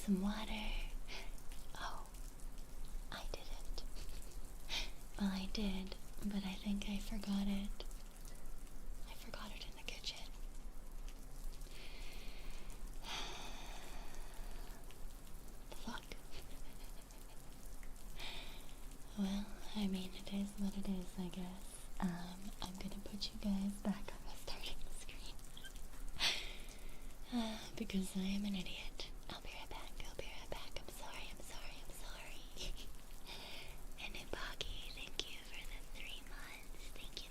some water. Oh, I didn't. Well, I did, but I think I forgot it. I forgot it in the kitchen. Fuck. Well, I mean, it is what it is, I guess. I'm gonna put you guys back on the starting screen. Because I am an idiot. I'll be right back. I'm sorry. And Ibaki, thank you for the 3 months. Thank you.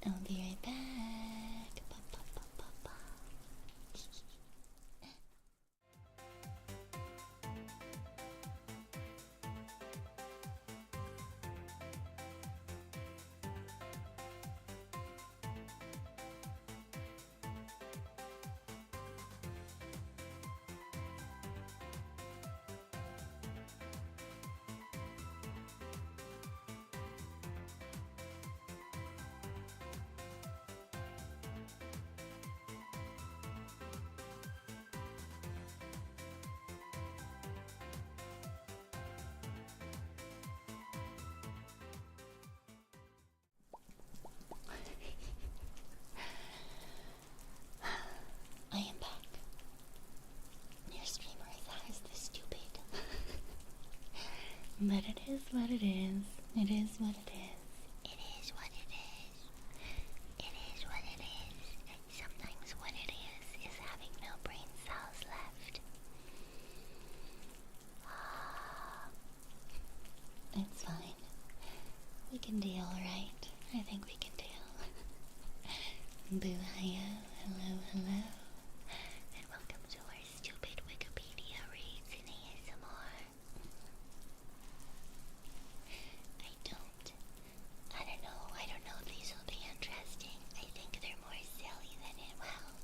I'll be right back. I am back. Your streamer is this stupid. But it is what it is. It is what it is. It is what it is. It is what it is. And sometimes what it is having no brain cells left. It's fine. We can deal, right? I think we can deal. Boo, hello. And welcome to our stupid Wikipedia reads in ASMR. I don't know if these will be interesting. I think they're more silly than it. Well,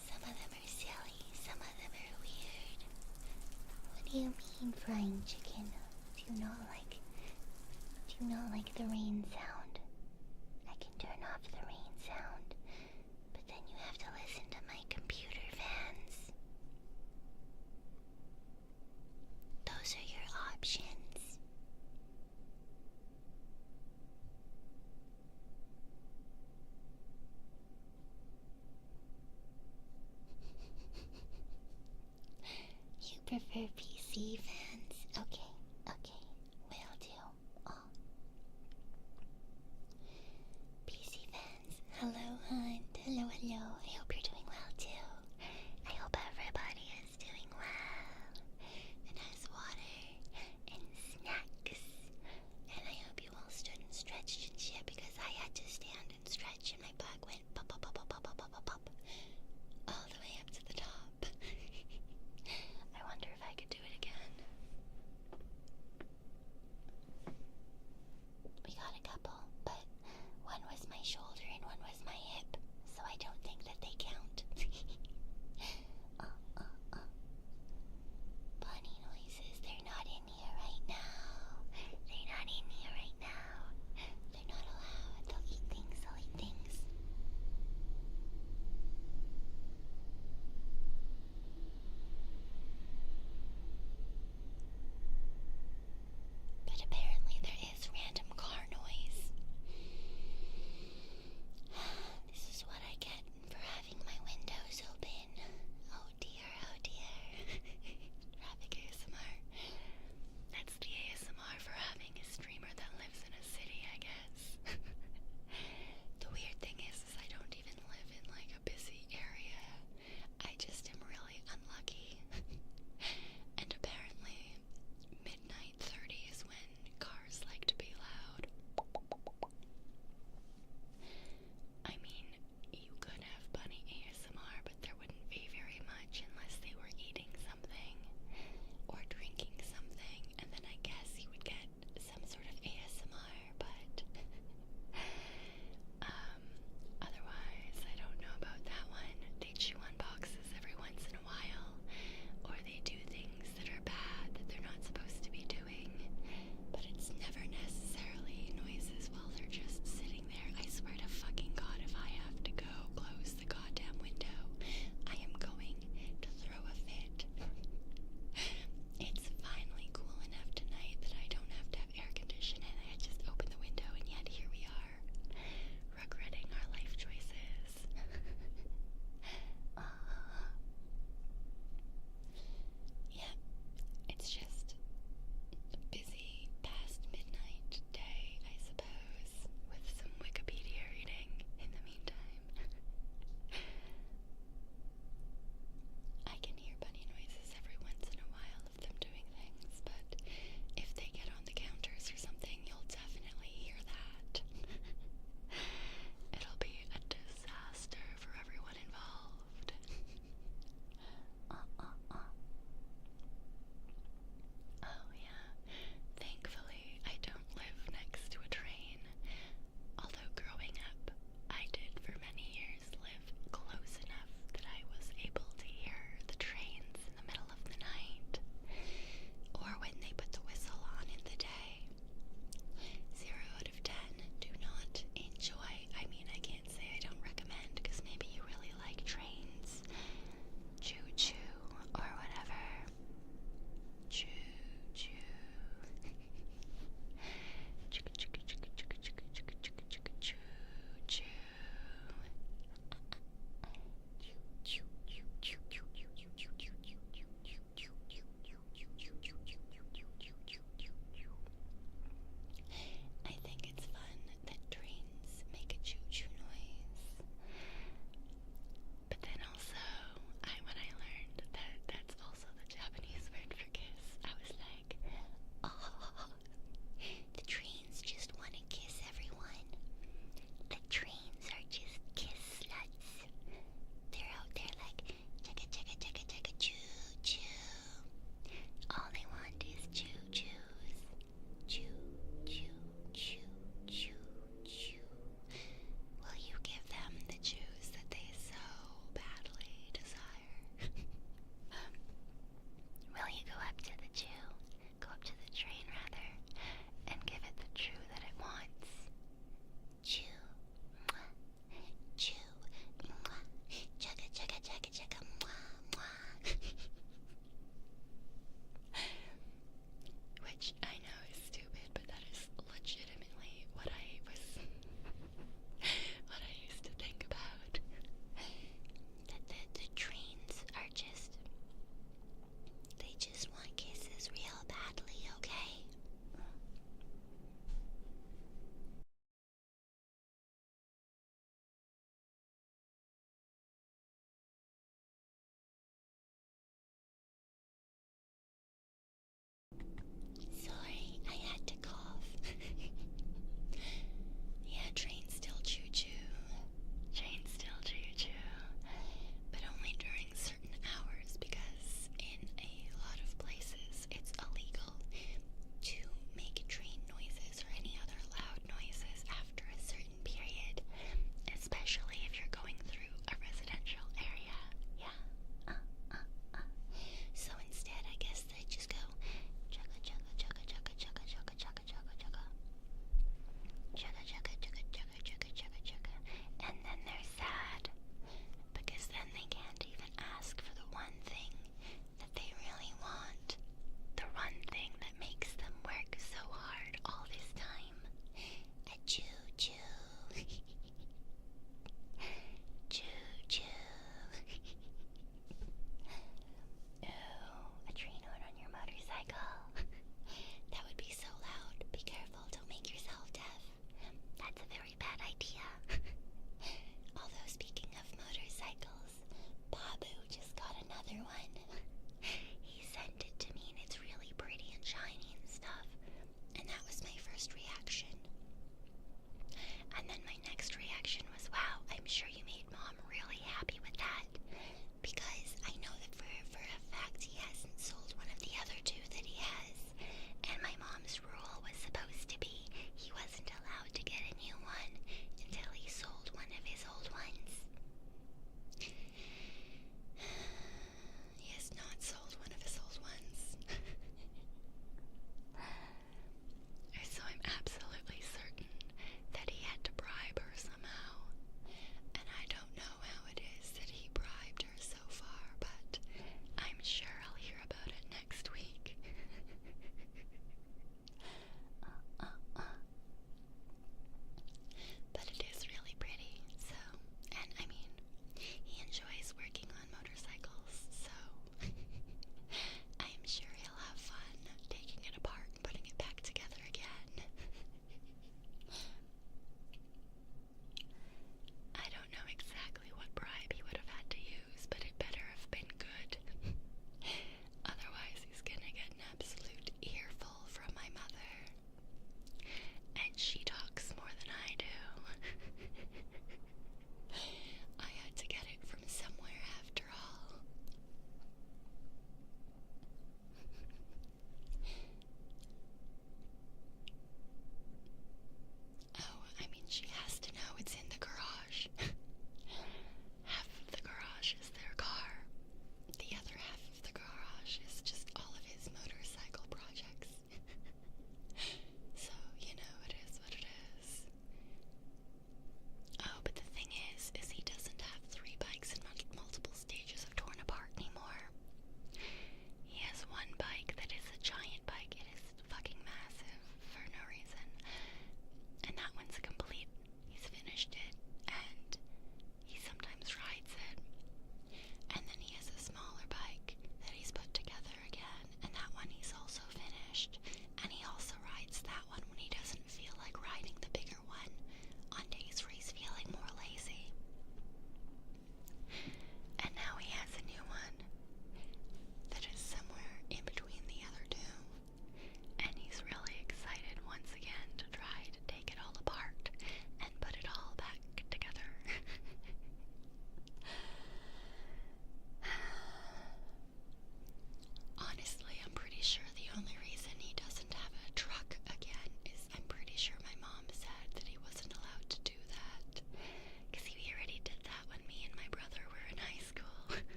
some of them are silly, some of them are weird. What do you mean frying chicken? Do you not like the rain sound? I can turn off the rain sound, but then you have to listen to my computer fans. Those are your options. You prefer PC fans? Okay, will do. Oh. PC fans, hello hunt, hello. I hope you're doing well too. I hope everybody is doing well and has water and snacks. And I hope you all stood and stretched and shit, because I had to stand and stretch and my back went pop all the way up to the top. I wonder if I could do it again.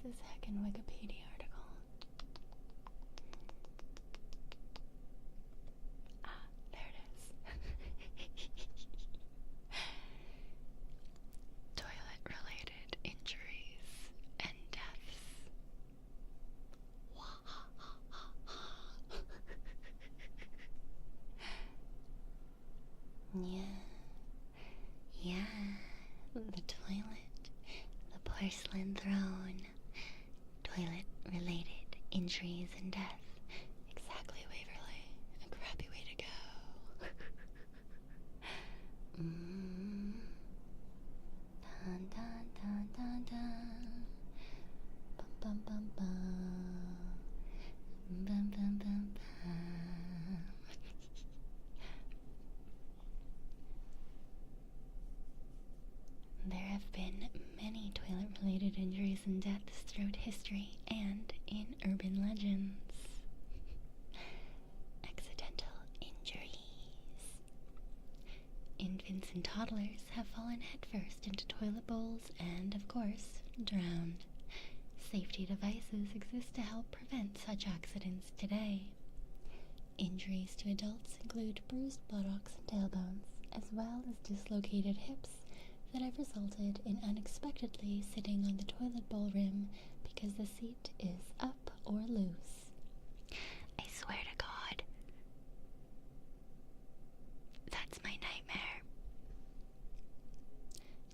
this heckin' Wikipedia article? Ah, there it is. Toilet-related injuries and deaths. Yeah, the toilet, the porcelain throne, toilet-related injuries and death. Exactly, Waverly. A crappy way to go. Dun dun dun dun dun. Bum bum bum bum. Bum bum bum bum. There have been many toilet-related injuries and deaths throughout history and in urban legends. Accidental injuries. Infants and toddlers have fallen headfirst into toilet bowls and, of course, drowned. Safety devices exist to help prevent such accidents today. Injuries to adults include bruised buttocks and tailbones, as well as dislocated hips that have resulted in unexpectedly sitting on the toilet bowl rim because the seat is up or loose. I swear to God, that's my nightmare.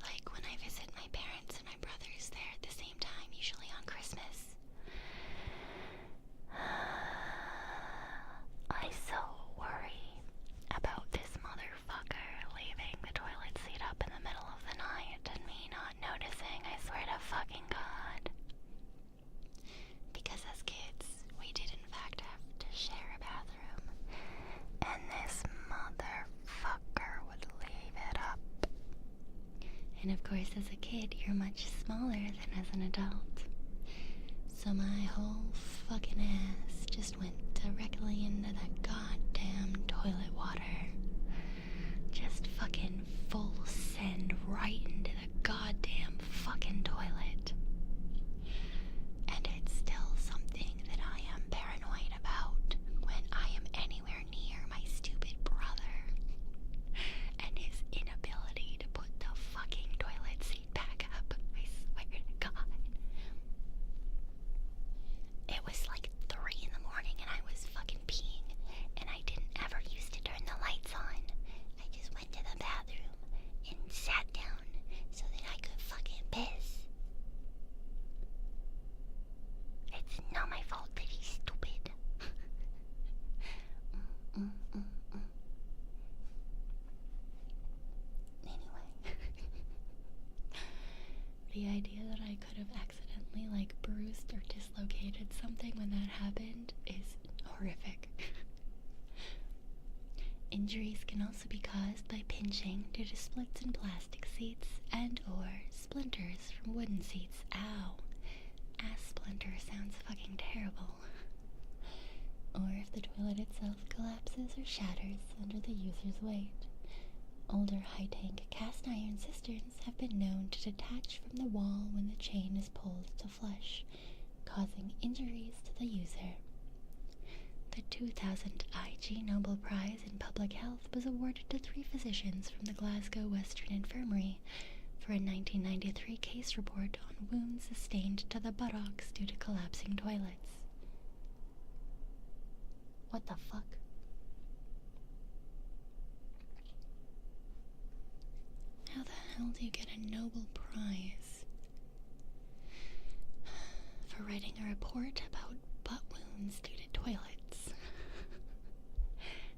Like when I visit my parents and my brothers there at the same time, usually on Christmas. I so worry about this motherfucker leaving the toilet seat up in the middle of the night and me not noticing, I swear to fucking God. Because as kids, we did in fact have to share a bathroom, and this motherfucker would leave it up. And of course, as a kid, you're much smaller than as an adult. So my whole fucking ass just went directly into the goddamn toilet water. Just fucking full send right into the goddamn fucking toilet. And it's still something that I am paranoid about when I am anywhere near my stupid brother and his inability to put the fucking toilet seat back up. I swear to God. It was like 3 in the morning and I was fucking peeing, and I didn't ever used to turn the lights on. I just went to the bathroom and sat down so that I could fucking piss. It's not my fault that he's stupid. Anyway. The idea that I could have accidentally, bruised or dislocated something when that happened is horrific. Injuries can also be caused by pinching due to splits in plastic seats and/or splinters from wooden seats. Ow. Ass splinter sounds fucking terrible. Or if the toilet itself collapses or shatters under the user's weight. Older high-tank cast iron cisterns have been known to detach from the wall when the chain is pulled to flush, causing injuries to the user. The 2000 IG Nobel Prize in Public Health was awarded to 3 physicians from the Glasgow Western Infirmary for a 1993 case report on wounds sustained to the buttocks due to collapsing toilets. What the fuck? How the hell do you get a Nobel Prize for writing a report about butt wounds due to toilets?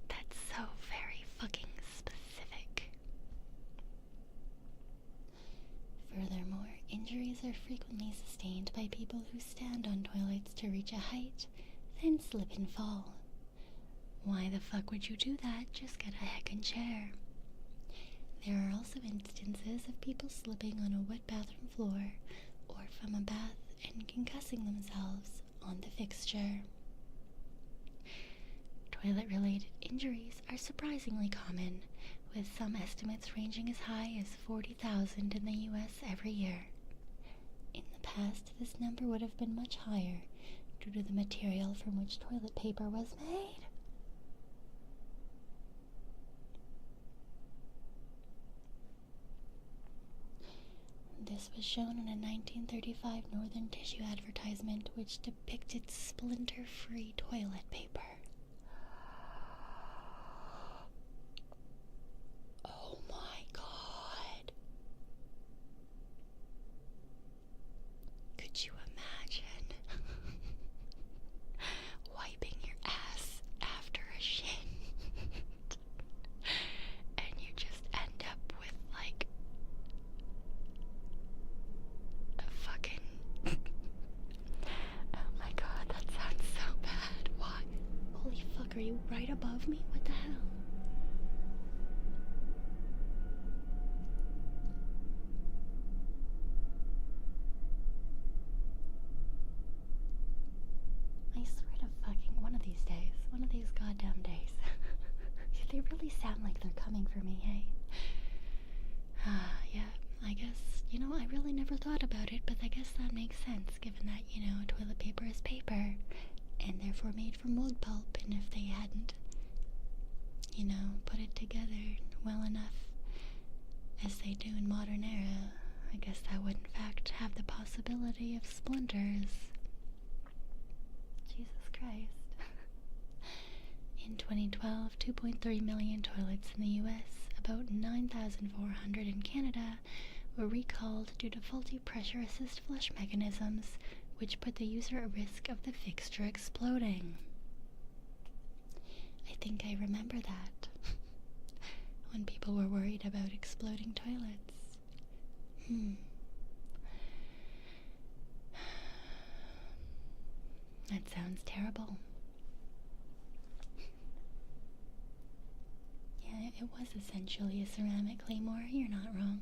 That's so very fucking specific. Furthermore, injuries are frequently sustained by people who stand on toilets to reach a height, then slip and fall. Why the fuck would you do that? Just get a heckin' chair. There are also instances of people slipping on a wet bathroom floor or from a bath and concussing themselves on the fixture. Toilet-related injuries are surprisingly common, with some estimates ranging as high as 40,000 in the US every year. In the past, this number would have been much higher due to the material from which toilet paper was made. This was shown in a 1935 Northern Tissue advertisement which depicted splinter-free toilet paper. Oh my god. Could you imagine wiping your ass after a shit and you just end up with like a fucking oh my god, that sounds so bad. Why? Holy fuck, are you right above me? What the hell? I swear to fucking one of these days, one of these goddamn days. They really sound like they're coming for me, hey? Yeah, I guess, I really never thought about it, but I guess that makes sense, given that, toilet paper is paper, and therefore made from wood pulp, and if they hadn't, put it together well enough, as they do in modern era, I guess that would in fact have the possibility of splinters. Jesus Christ. In 2012, 2.3 million toilets in the US, about 9,400 in Canada, were recalled due to faulty pressure assist flush mechanisms, which put the user at risk of the fixture exploding. I think I remember that. When people were worried about exploding toilets. That sounds terrible. Yeah, it was essentially a ceramic claymore, you're not wrong.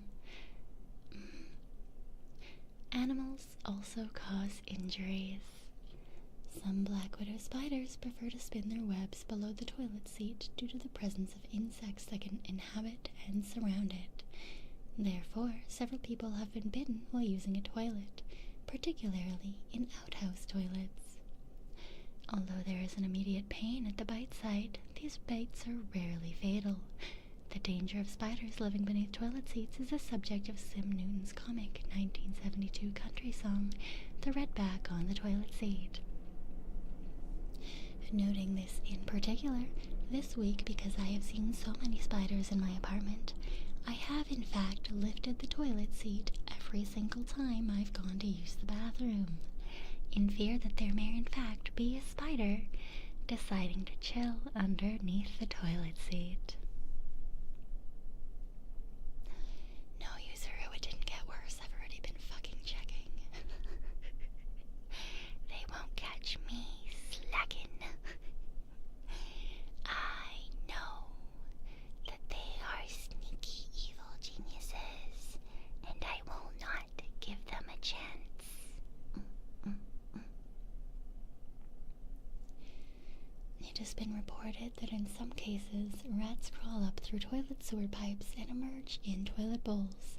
Animals also cause injuries. Some black widow spiders prefer to spin their webs below the toilet seat due to the presence of insects that can inhabit and surround it. Therefore, several people have been bitten while using a toilet, particularly in outhouse toilets. Although there is an immediate pain at the bite site, these bites are rarely fatal. The danger of spiders living beneath toilet seats is the subject of Sim Newton's comic 1972 country song, The Redback on the Toilet Seat. Noting this in particular, this week, because I have seen so many spiders in my apartment, I have in fact lifted the toilet seat every single time I've gone to use the bathroom, in fear that there may in fact be a spider deciding to chill underneath the toilet seat. No, Yuzuru, it didn't get worse. I've already been fucking checking. They won't catch me slacking. I know that they are sneaky evil geniuses, and I will not give them a chance. It has been reported that in some cases, rats crawl up through toilet sewer pipes and emerge in toilet bowls,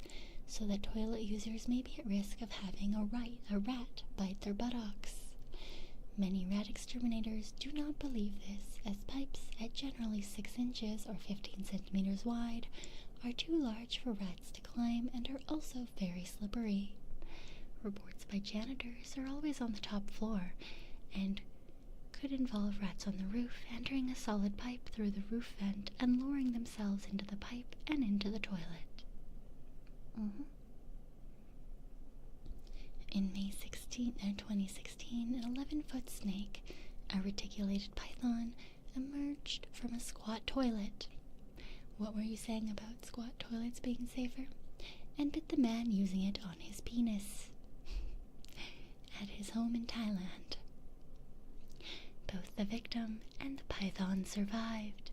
so that toilet users may be at risk of having a rat bite their buttocks. Many rat exterminators do not believe this, as pipes at generally 6 inches or 15 centimeters wide are too large for rats to climb and are also very slippery. Reports by janitors are always on the top floor, and could involve rats on the roof entering a solid pipe through the roof vent and lowering themselves into the pipe and into the toilet. In May 2016, an 11-foot snake, a reticulated python, emerged from a squat toilet. What were you saying about squat toilets being safer? And bit the man using it on his penis at his home in Thailand. Both the victim and the python survived,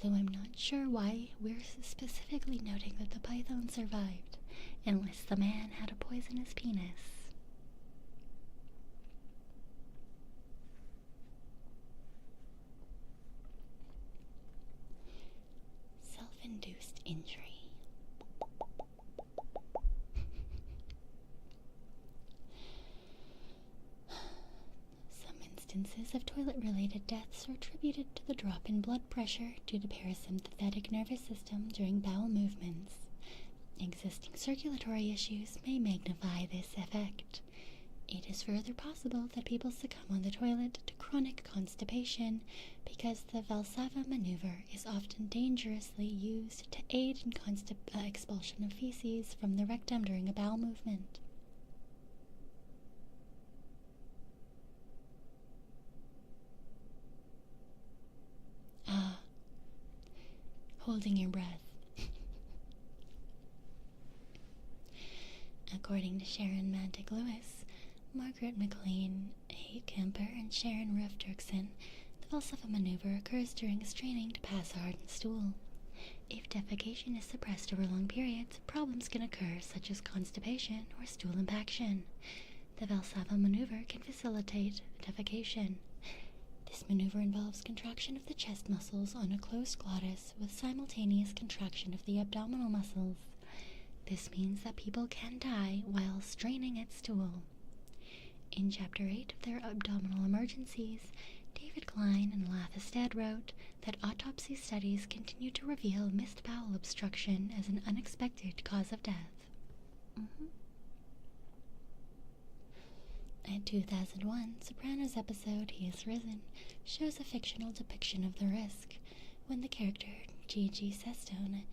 though I'm not sure why we're specifically noting that the python survived, unless the man had a poisonous penis. Self-induced injury. instances of toilet-related deaths are attributed to the drop in blood pressure due to parasympathetic nervous system during bowel movements. Existing circulatory issues may magnify this effect. It is further possible that people succumb on the toilet to chronic constipation because the Valsalva maneuver is often dangerously used to aid in expulsion of feces from the rectum during a bowel movement. Holding your breath. According to Sharon Mantic-Lewis, Margaret McLean, Kate Kemper, and Sharon Ruff Dirksen, the Valsalva maneuver occurs during straining to pass a hardened stool. If defecation is suppressed over long periods, problems can occur such as constipation or stool impaction. The Valsalva maneuver can facilitate defecation. This maneuver involves contraction of the chest muscles on a closed glottis with simultaneous contraction of the abdominal muscles. This means that people can die while straining at stool. In Chapter 8 of their Abdominal Emergencies, David Klein and Lathestead wrote that autopsy studies continue to reveal missed bowel obstruction as an unexpected cause of death. A 2001 Sopranos episode, He Has Risen, shows a fictional depiction of the risk when the character, Gigi Sestone,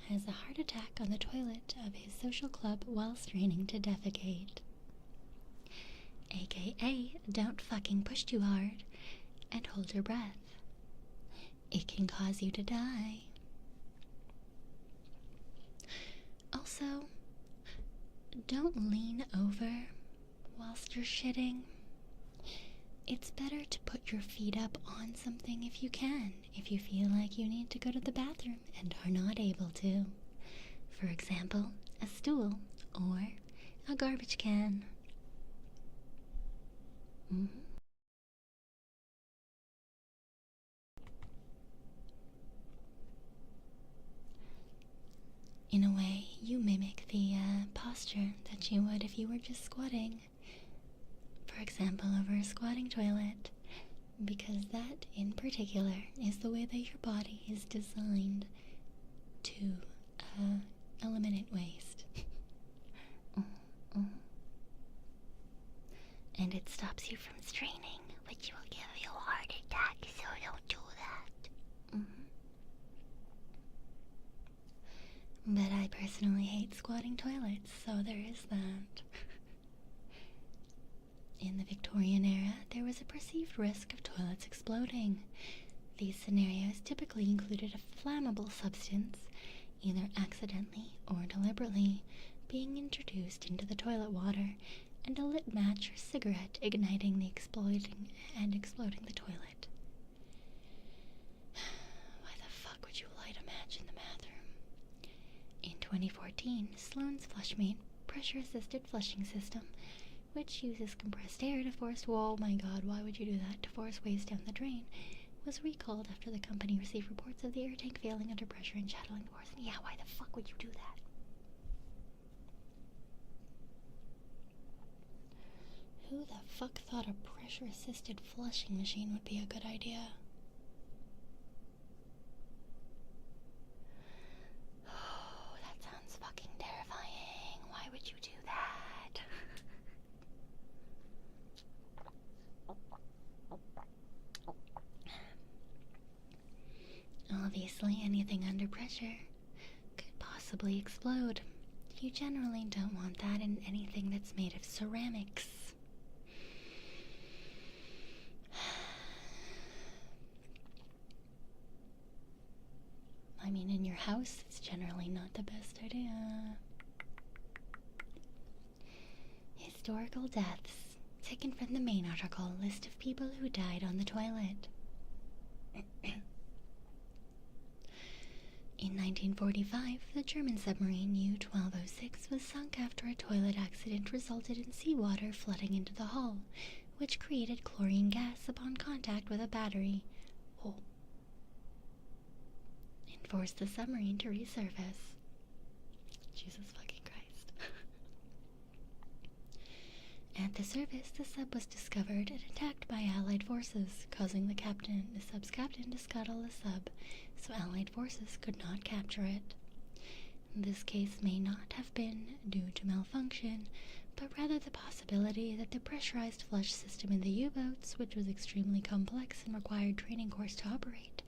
has a heart attack on the toilet of his social club while straining to defecate. AKA, don't fucking push too hard and hold your breath. It can cause you to die. Also, don't lean over whilst you're shitting. It's better to put your feet up on something if you can, if you feel like you need to go to the bathroom and are not able to. For example, a stool or a garbage can. In a way, you mimic the posture that you would if you were just squatting. For example, over a squatting toilet, because that in particular is the way that your body is designed to eliminate waste. And it stops you from straining, which will give you a heart attack, so don't do that. But I personally hate squatting toilets, so there is that. In the Victorian era, there was a perceived risk of toilets exploding. These scenarios typically included a flammable substance, either accidentally or deliberately, being introduced into the toilet water, and a lit match or cigarette igniting the exploding the toilet. Why the fuck would you light a match in the bathroom? In 2014, Sloan's FlushMate pressure-assisted flushing system, which uses compressed air to force, oh my god, why would you do that, to force waste down the drain, was recalled after the company received reports of the air tank failing under pressure and shattering the force. Yeah, why the fuck would you do that? Who the fuck thought a pressure-assisted flushing machine would be a good idea? Oh, that sounds fucking terrifying. Why would you do that? Obviously, anything under pressure could possibly explode. You generally don't want that in anything that's made of ceramics. I mean, in your house, it's generally not the best idea. Historical deaths, taken from the main article, list of people who died on the toilet. In 1945, the German submarine U-1206 was sunk after a toilet accident resulted in seawater flooding into the hull, which created chlorine gas upon contact with a battery. And forced the submarine to resurface. Jesus fucking Christ. At the surface, the sub was discovered and attacked by Allied forces, causing the sub's captain to scuttle the sub, so Allied forces could not capture it. This case may not have been due to malfunction, but rather the possibility that the pressurized flush system in the U-boats, which was extremely complex and required training course to operate,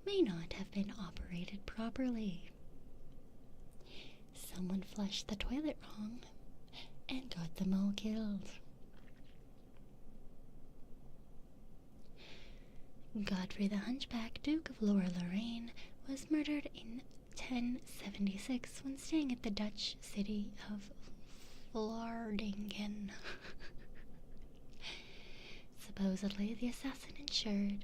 may not have been operated properly. Someone flushed the toilet wrong and got them all killed. Godfrey the Hunchback, Duke of Loire-Lorraine, was murdered in 1076 when staying at the Dutch city of Vlaardingen. Supposedly, the assassin ensured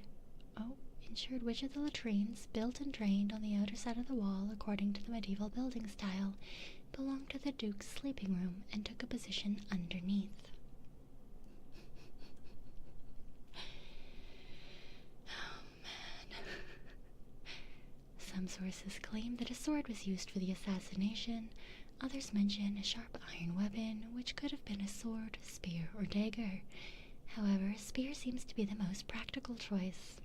which of the latrines, built and drained on the outer side of the wall according to the medieval building style, belonged to the Duke's sleeping room and took a position underneath. Oh, man. Some sources claim that a sword was used for the assassination. Others mention a sharp iron weapon, which could have been a sword, spear, or dagger. However, a spear seems to be the most practical choice.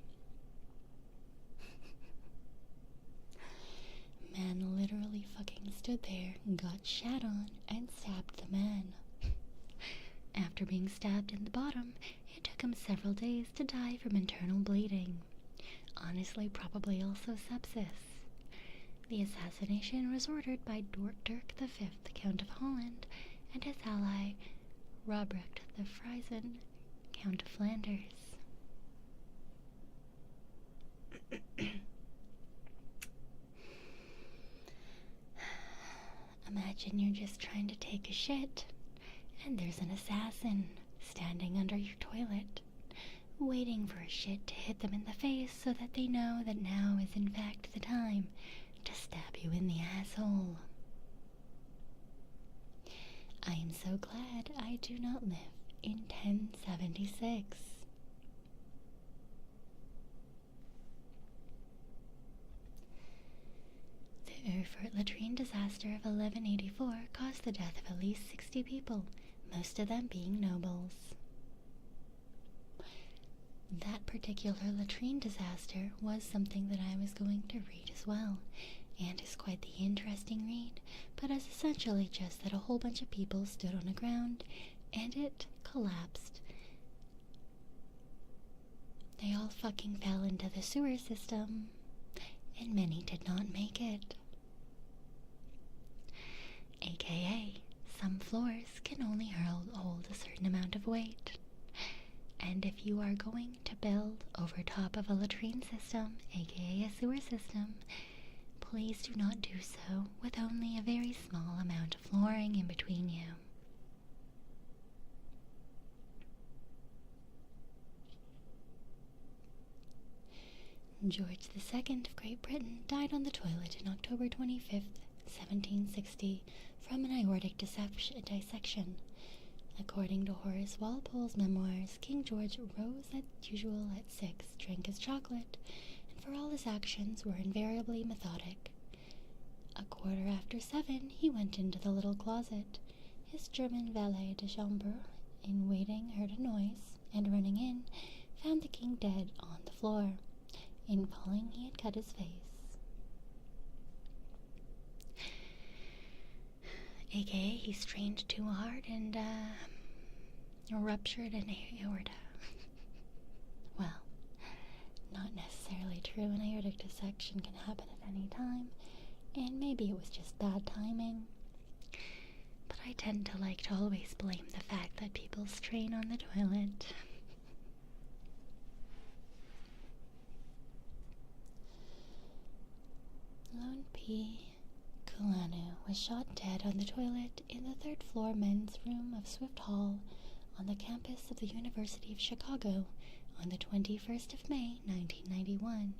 Man literally fucking stood there, got shat on, and stabbed the man. After being stabbed in the bottom, it took him several days to die from internal bleeding. Honestly, probably also sepsis. The assassination was ordered by Dirk V, Count of Holland, and his ally, Robrecht the Frisian, Count of Flanders. Imagine you're just trying to take a shit, and there's an assassin standing under your toilet, waiting for a shit to hit them in the face so that they know that now is in fact the time to stab you in the asshole. I am so glad I do not live in 1076. The Erfurt latrine disaster of 1184 caused the death of at least 60 people, most of them being nobles. That particular latrine disaster was something that I was going to read as well, and is quite the interesting read, but is essentially just that a whole bunch of people stood on the ground, and it collapsed. They all fucking fell into the sewer system, and many did not make it. AKA, some floors can only hold a certain amount of weight. And if you are going to build over top of a latrine system, aka a sewer system, please do not do so with only a very small amount of flooring in between you. George II of Great Britain died on the toilet on October 25th, 1760, from an aortic dissection. According to Horace Walpole's memoirs, King George rose as usual at 6, drank his chocolate, and for all his actions were invariably methodic. A quarter after 7, he went into the little closet. His German valet de chambre in waiting heard a noise, and running in, found the king dead on the floor. In falling, he had cut his face. AKA, he strained too hard and, ruptured an aorta. Well, not necessarily true. An aortic dissection can happen at any time, and maybe it was just bad timing. But I tend to like to always blame the fact that people strain on the toilet. Lone P. Kulanu was shot dead on the toilet in the third-floor men's room of Swift Hall on the campus of the University of Chicago on the 21st of May, 1991,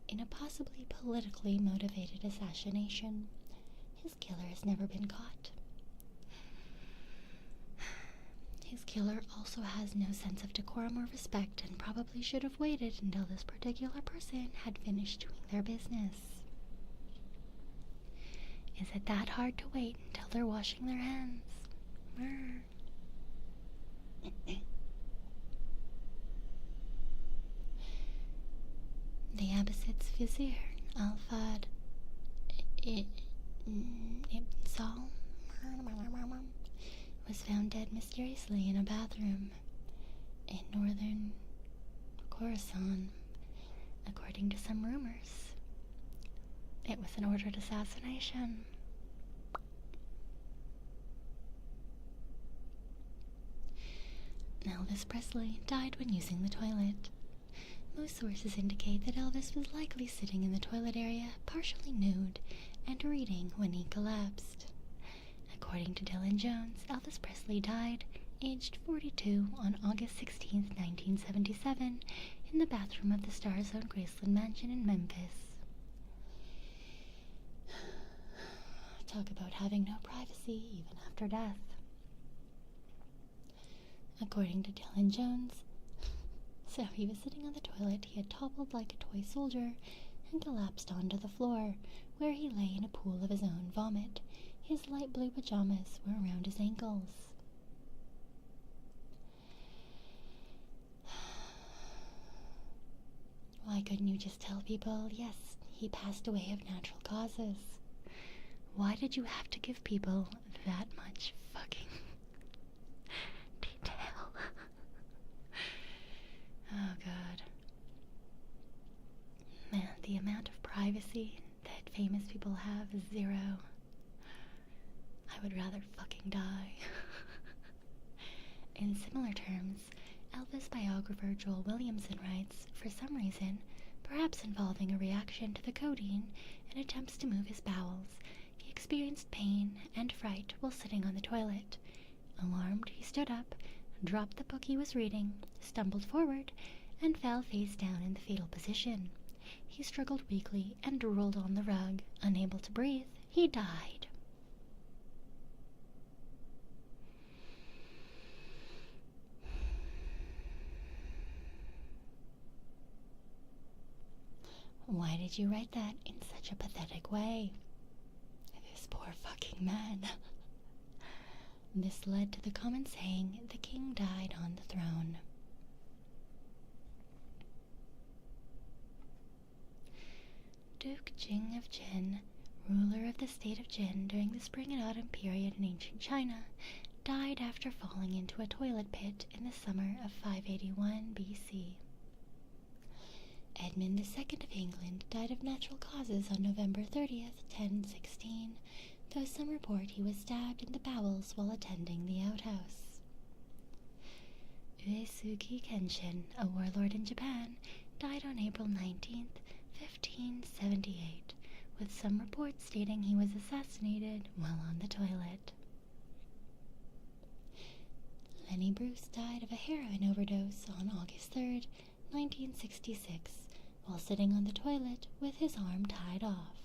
in a possibly politically motivated assassination. His killer has never been caught. His killer also has no sense of decorum or respect and probably should have waited until this particular person had finished doing their business. Is it that hard to wait until they're washing their hands? The Abbasid's vizier, Alfad Ibn Saul, was found dead mysteriously in a bathroom in northern Khorasan, according to some rumors. It was an ordered assassination. Elvis Presley died when using the toilet. Most sources indicate that Elvis was likely sitting in the toilet area, partially nude, and reading when he collapsed. According to Dylan Jones, Elvis Presley died, aged 42, on August 16, 1977, in the bathroom of the Star Zone Graceland Mansion in Memphis. Talk about having no privacy even after death. According to Dylan Jones, so he was sitting on the toilet, he had toppled like a toy soldier and collapsed onto the floor, where he lay in a pool of his own vomit. His light blue pajamas were around his ankles. Why couldn't you just tell people, yes, he passed away of natural causes? Why did you have to give people that much fucking detail? Oh god. Man, the amount of privacy that famous people have is zero. I would rather fucking die. In similar terms, Elvis biographer Joel Williamson writes, for some reason, perhaps involving a reaction to the codeine and attempts to move his bowels, he experienced pain and fright while sitting on the toilet. Alarmed, he stood up, dropped the book he was reading, stumbled forward, and fell face down in the fetal position. He struggled weakly and rolled on the rug. Unable to breathe, he died. Why did you write that in such a pathetic way? This poor fucking man. This led to the common saying, the king died on the throne. Duke Jing of Jin, ruler of the state of Jin during the spring and autumn period in ancient China, died after falling into a toilet pit in the summer of 581 BC. Edmund II of England died of natural causes on November 30th, 1016, though some report he was stabbed in the bowels while attending the outhouse. Uesugi Kenshin, a warlord in Japan, died on April 19th, 1578, with some reports stating he was assassinated while on the toilet. Lenny Bruce died of a heroin overdose on August 3rd, 1966, while sitting on the toilet with his arm tied off.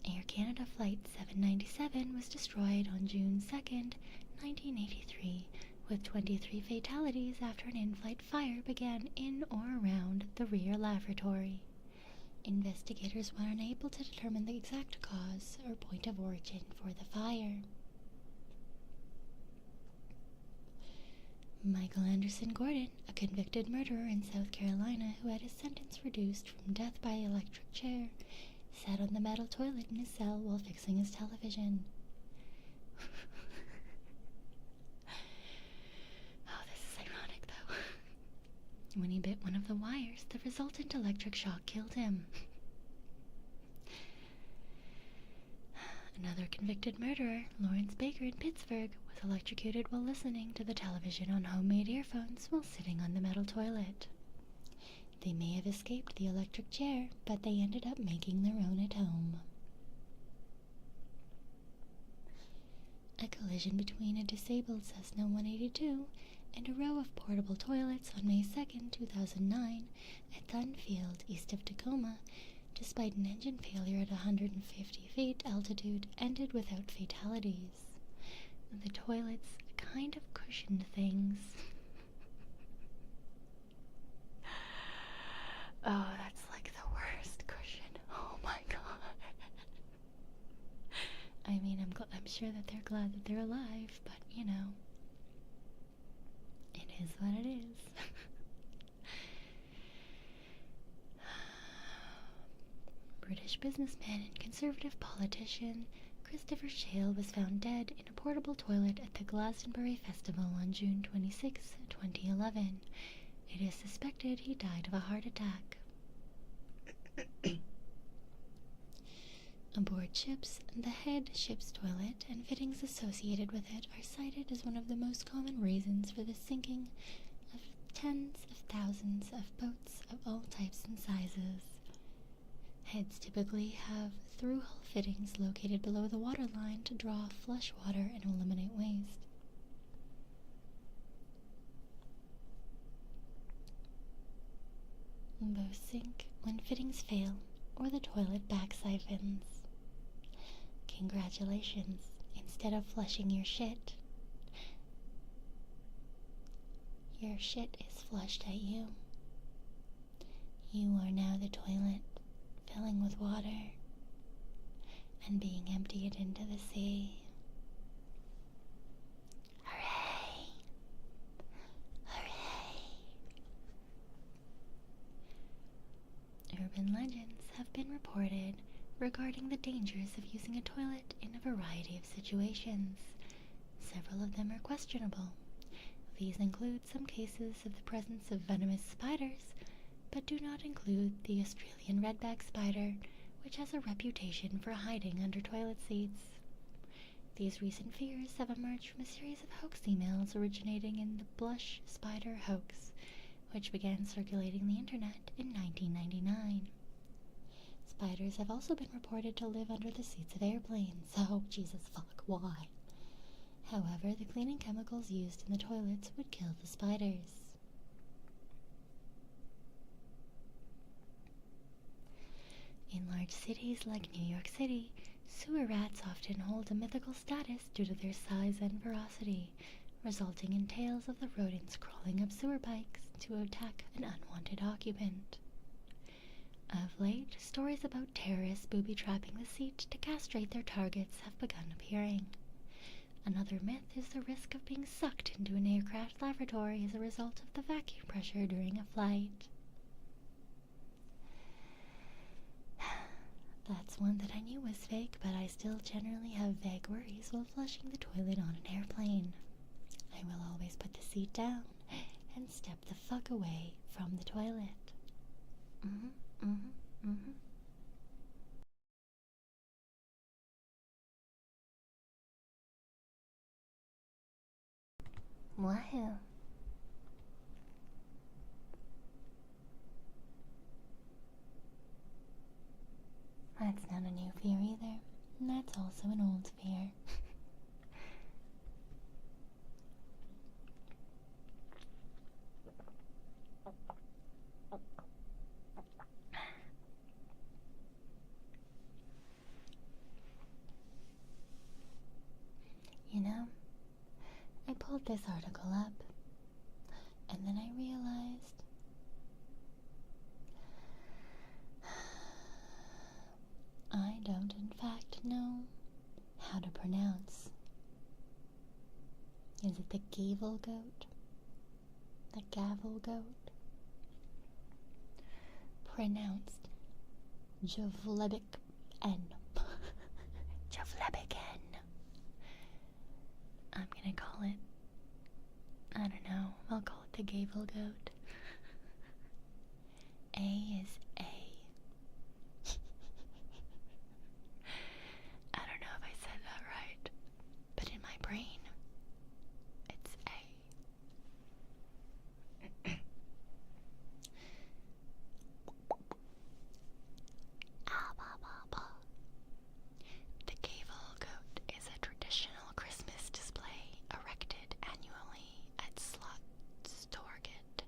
Air Canada Flight 797 was destroyed on June 2nd, 1983, with 23 fatalities after an in-flight fire began in or around the rear lavatory. Investigators were unable to determine the exact cause or point of origin for the fire. Michael Anderson Gordon, a convicted murderer in South Carolina who had his sentence reduced from death by electric chair, sat on the metal toilet in his cell while fixing his television. Oh, this is ironic, though. When he bit one of the wires, the resultant electric shock killed him. Another convicted murderer, Lawrence Baker in Pittsburgh, was electrocuted while listening to the television on homemade earphones while sitting on the metal toilet. They may have escaped the electric chair, but they ended up making their own at home. A collision between a disabled Cessna 182 and a row of portable toilets on May 2nd, 2009, at Dunfield, east of Tacoma, despite an engine failure at 150 feet altitude, ended without fatalities. The toilets kind of cushioned things. Oh, that's like the worst cushion. Oh my god. I mean, I'm sure that they're glad that they're alive, but, you know, it is what it is. British businessman and conservative politician Christopher Shale was found dead in a portable toilet at the Glastonbury Festival on June 26, 2011. It is suspected he died of a heart attack. Aboard ships, the head ship's toilet and fittings associated with it are cited as one of the most common reasons for the sinking of tens of thousands of boats of all types and sizes. Heads typically have through-hull fittings located below the waterline to draw flush water and eliminate waste. Both sink when fittings fail or the toilet back siphons. Congratulations, instead of flushing your shit is flushed at you. You are now the toilet, filling with water and being emptied into the sea. Hooray! Hooray! Urban legends have been reported regarding the dangers of using a toilet in a variety of situations. Several of them are questionable. These include some cases of the presence of venomous spiders, but do not include the Australian redback spider, which has a reputation for hiding under toilet seats. These recent fears have emerged from a series of hoax emails originating in the blush spider hoax, which began circulating the internet in 1999. Spiders have also been reported to live under the seats of airplanes, so Jesus fuck, why? However, the cleaning chemicals used in the toilets would kill the spiders. In large cities like New York City, sewer rats often hold a mythical status due to their size and ferocity, resulting in tales of the rodents crawling up sewer pipes to attack an unwanted occupant. Of late, stories about terrorists booby-trapping the seat to castrate their targets have begun appearing. Another myth is the risk of being sucked into an aircraft lavatory as a result of the vacuum pressure during a flight. That's one that I knew was fake, but I still generally have vague worries while flushing the toilet on an airplane. I will always put the seat down and step the fuck away from the toilet. Wahoo. That's not a new fear either. That's also an old fear. You know, I pulled this article up, and then I realized I don't in fact know how to pronounce. Is it the gavel goat? The gavel goat? Pronounced Javlebic N. Javlebic N. I'm gonna call it, I don't know, I'll call it the gavel goat. A is A. I don't know if I said that right, but in my brain, it's A. The gavel goat is a traditional Christmas display erected annually at Slottstorget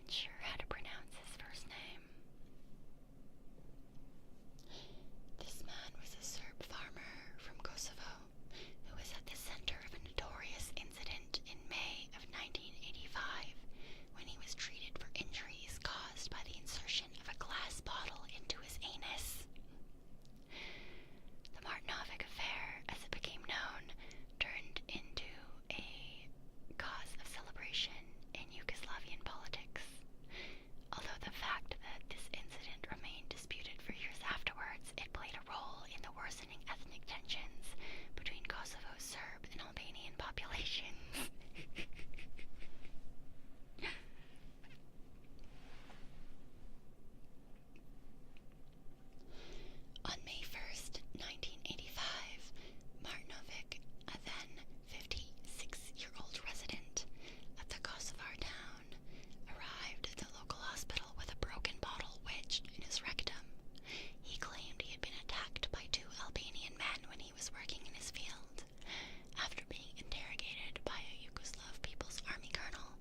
even sure how to pronounce his first name. This man was a Serb farmer from Kosovo who was at the center of a notorious incident in May of 1985 when he was treated for injuries caused by the insertion of a glass bottle into his anus. The Martinović affair, as it became known, turned into a cause of celebration in Yugoslavian politics, although the fact that this incident remained disputed for years afterwards, it played a role in the worsening ethnic tensions between Kosovo's Serb and Albanian populations. On May 1st, 1985, Martinović, a then 56-year-old resident of the Kosovar town, arrived at the local hospital with a broken bottle wedged in his rectum. He claimed he had been attacked by two Albanian men when he was working in his field. After being interrogated by a Yugoslav People's Army colonel,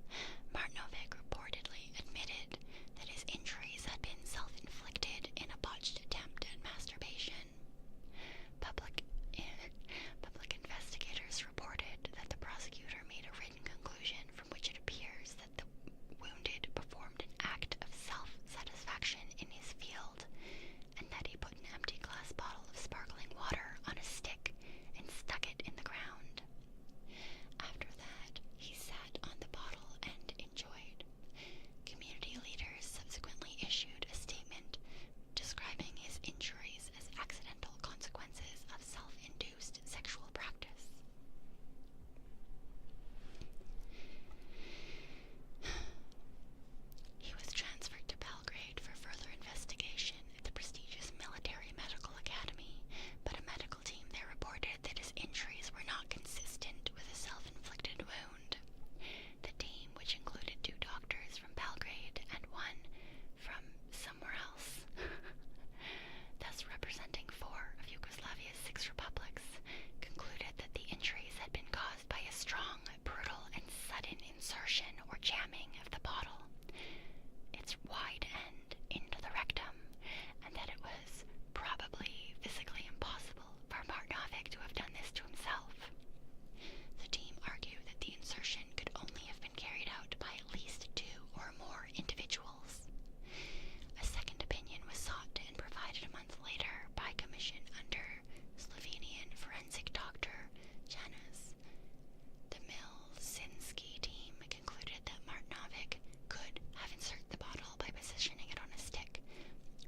Martinović reportedly admitted that his injuries had been self-inflicted in a botched attempt at masturbation. Public investigators reported that the prosecutor made a written conclusion from which it appears that the wounded performed an act of self-satisfaction in his field, and that he put an empty glass bottle of sparkling water on a stick and stuck it in the ground. After that, he sat on the bottle and enjoyed. Community leaders subsequently issued a statement describing his injuries as accidental consequences of self-induced sexual practice. He was transferred to Belgrade for further investigation at the prestigious Military Medical Academy, but a medical team there reported that his injuries were not consistent with a self-inflicted wound. The team, which included 2 doctors from Belgrade and 1 from somewhere else, thus representing 4 of Yugoslavia's 6 republics, concluded that the injuries had been caused by a strong, brutal, and sudden insertion or jamming of the bottle, its wide end, into the rectum, and that it was probably physically impossible for Martinović to have done this to himself. The team argued that the insertion could only have been carried out by at least 2 or more individuals. A second opinion was sought and provided a month later by commission under Slovenian forensic doctor Janez. The Milzinski team concluded that Martinović could have inserted the bottle by positioning it on a stick,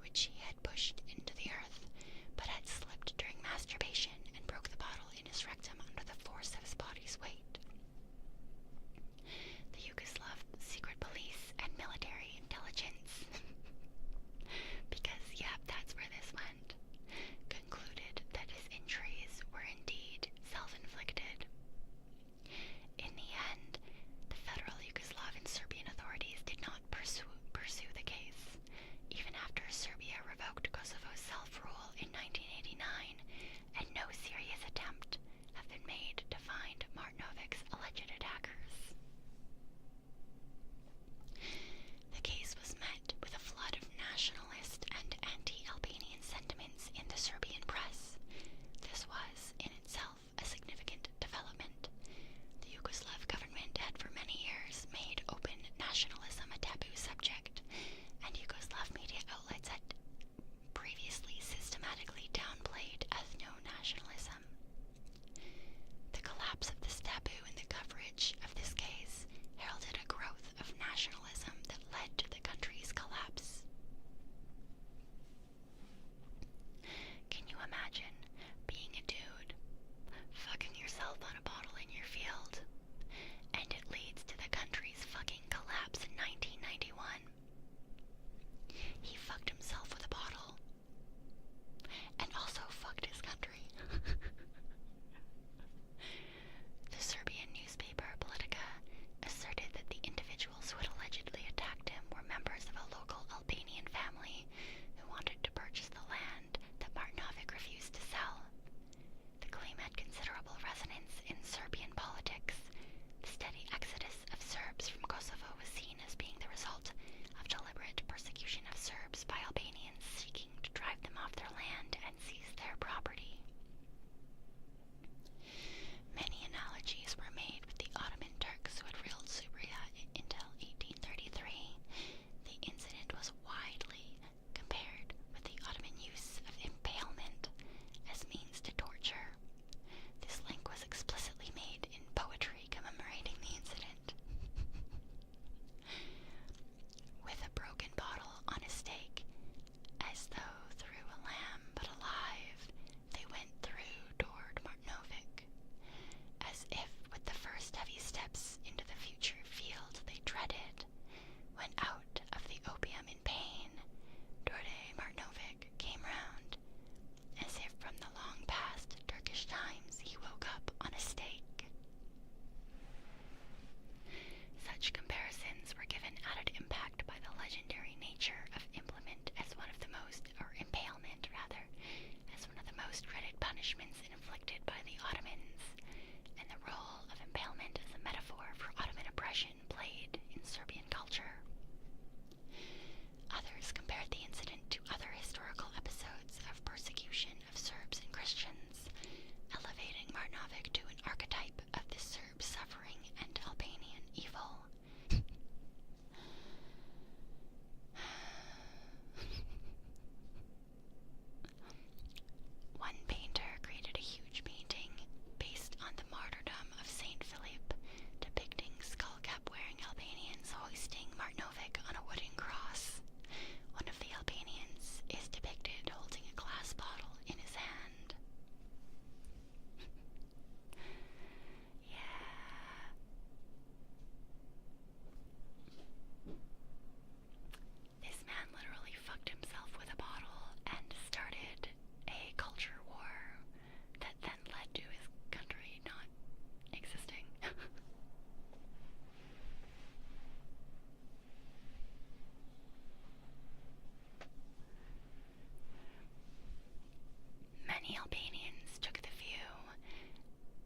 which he had pushed into the earth, but had slipped during masturbation and broke the bottle in his rectum under the force of his body's weight. The Yugoslav secret police and military intelligence, because, yeah, that's where this went, concluded that his injuries were indeed self-inflicted. In the end, the federal Yugoslav and Serbian authorities did not pursue the case, even after Serbia revoked Kosovo's self-rule in 1989, and no serious attempt have been made to find Martinović Many Albanians took the view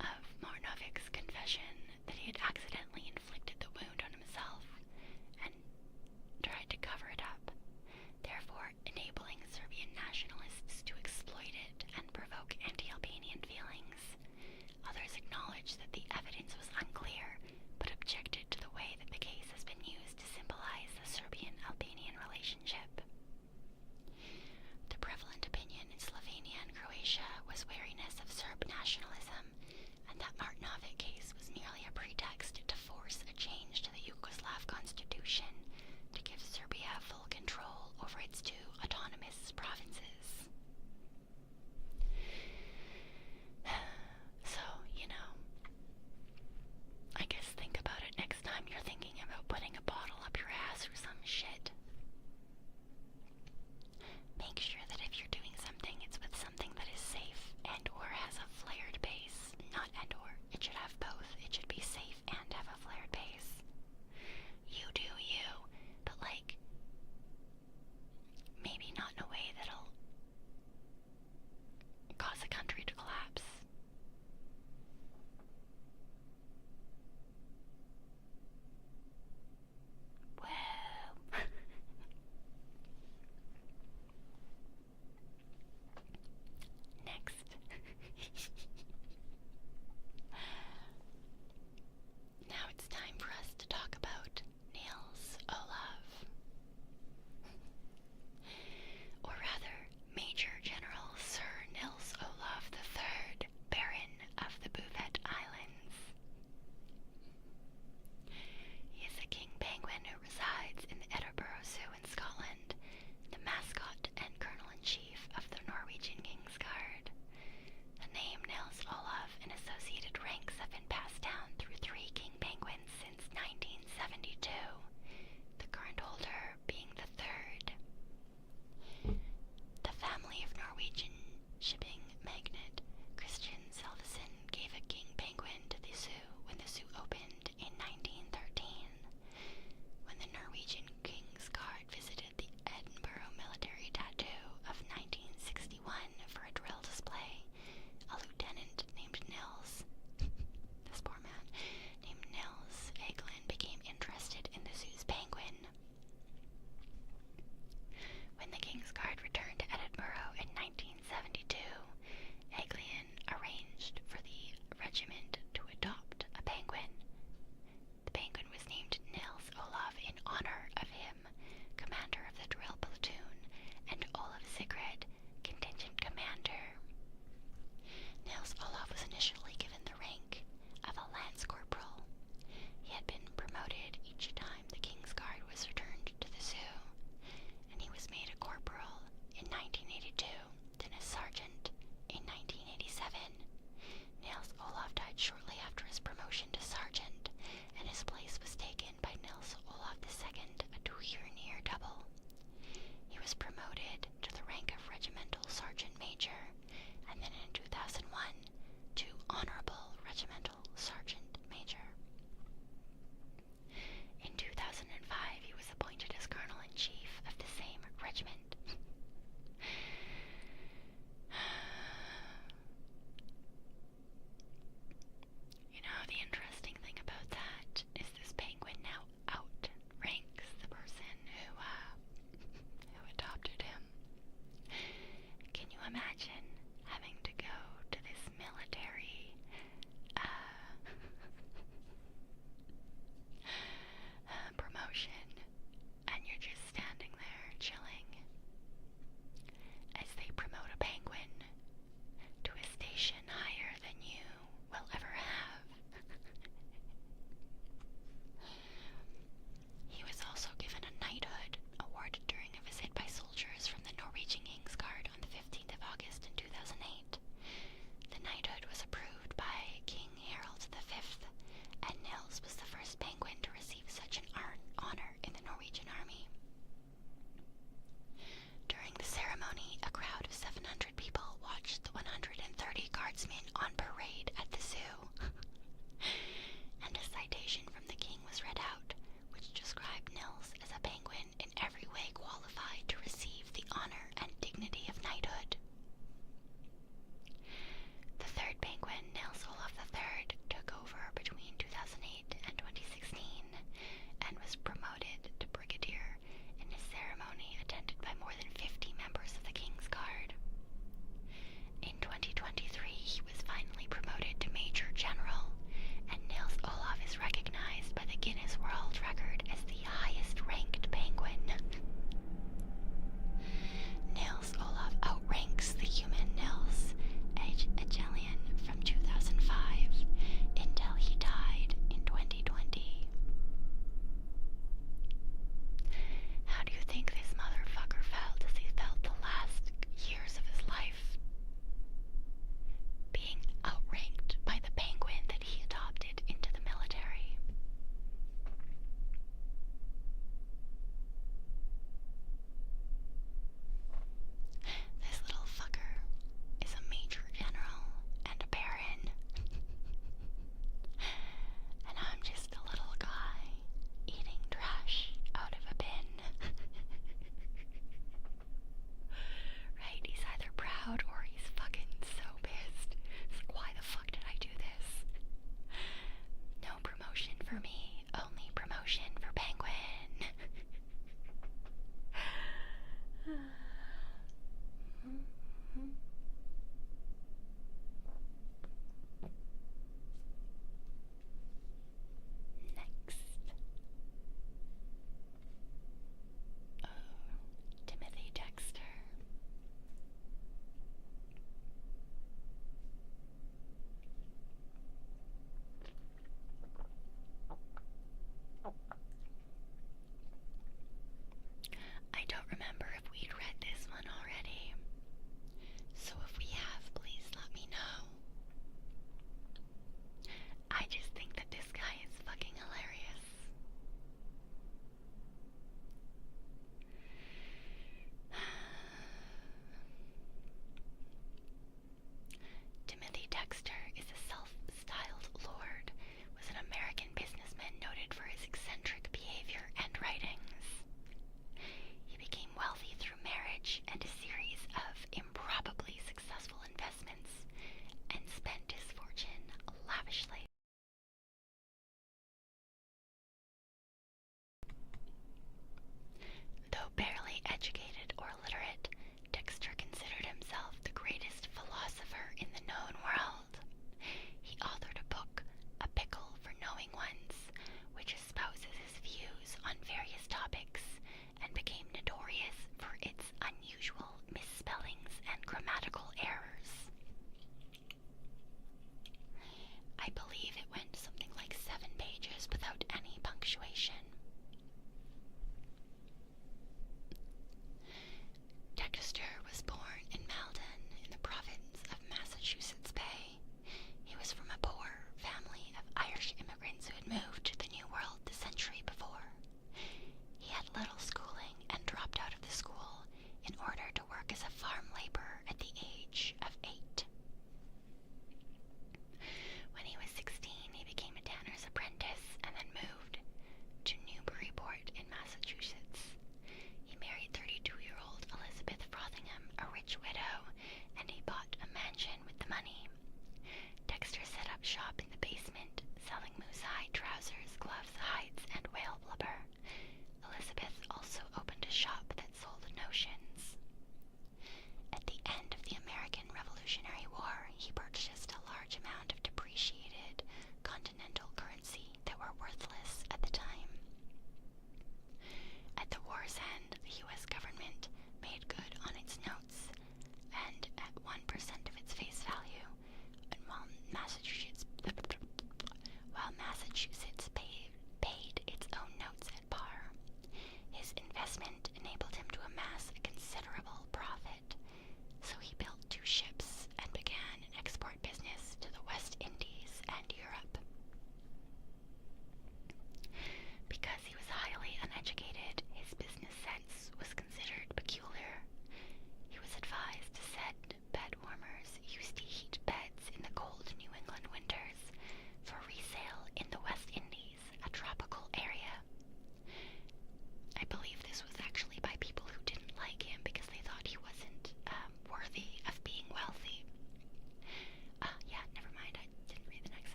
of Martinović's confession that he had accidentally inflicted the wound on himself and tried to cover it up, therefore enabling Serbian nationalists to exploit it and provoke anti-Albanian feelings. Others acknowledged that the evidence was unclear, but objected to the way that the case has been used to symbolize the Serbian-Albanian relationship. The prevalent opinion in Slovenia and Croatia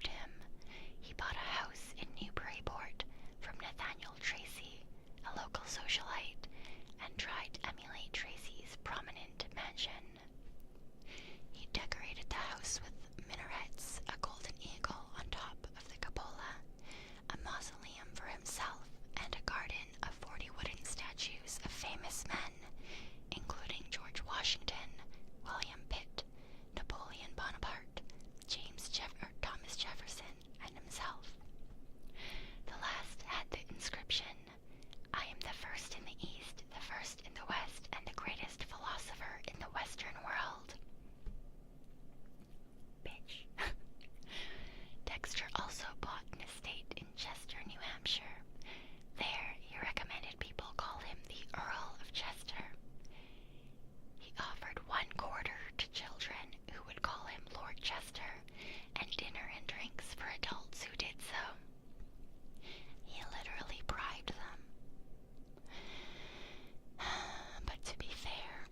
robbed him. He bought a house in Newburyport from Nathaniel Tracy, a local socialite, and tried to emulate Tracy's prominent mansion. He decorated the house with minarets, a golden eagle on top of the cupola, a mausoleum for himself, and a garden of 40 wooden statues of famous men, including George Washington, William Pitt, Napoleon Bonaparte, Thomas Jefferson, and himself. The last had the inscription, "I am the first in the East, the first in the West, and the greatest philosopher in the Western world." Bitch. Dexter also bought an estate in Chester, New Hampshire. There, he recommended people call him the Earl of Chester. He offered 1/4 to children who would call him Lord Chester, and dinner and drinks for adults who did so. He literally bribed them. But to be fair,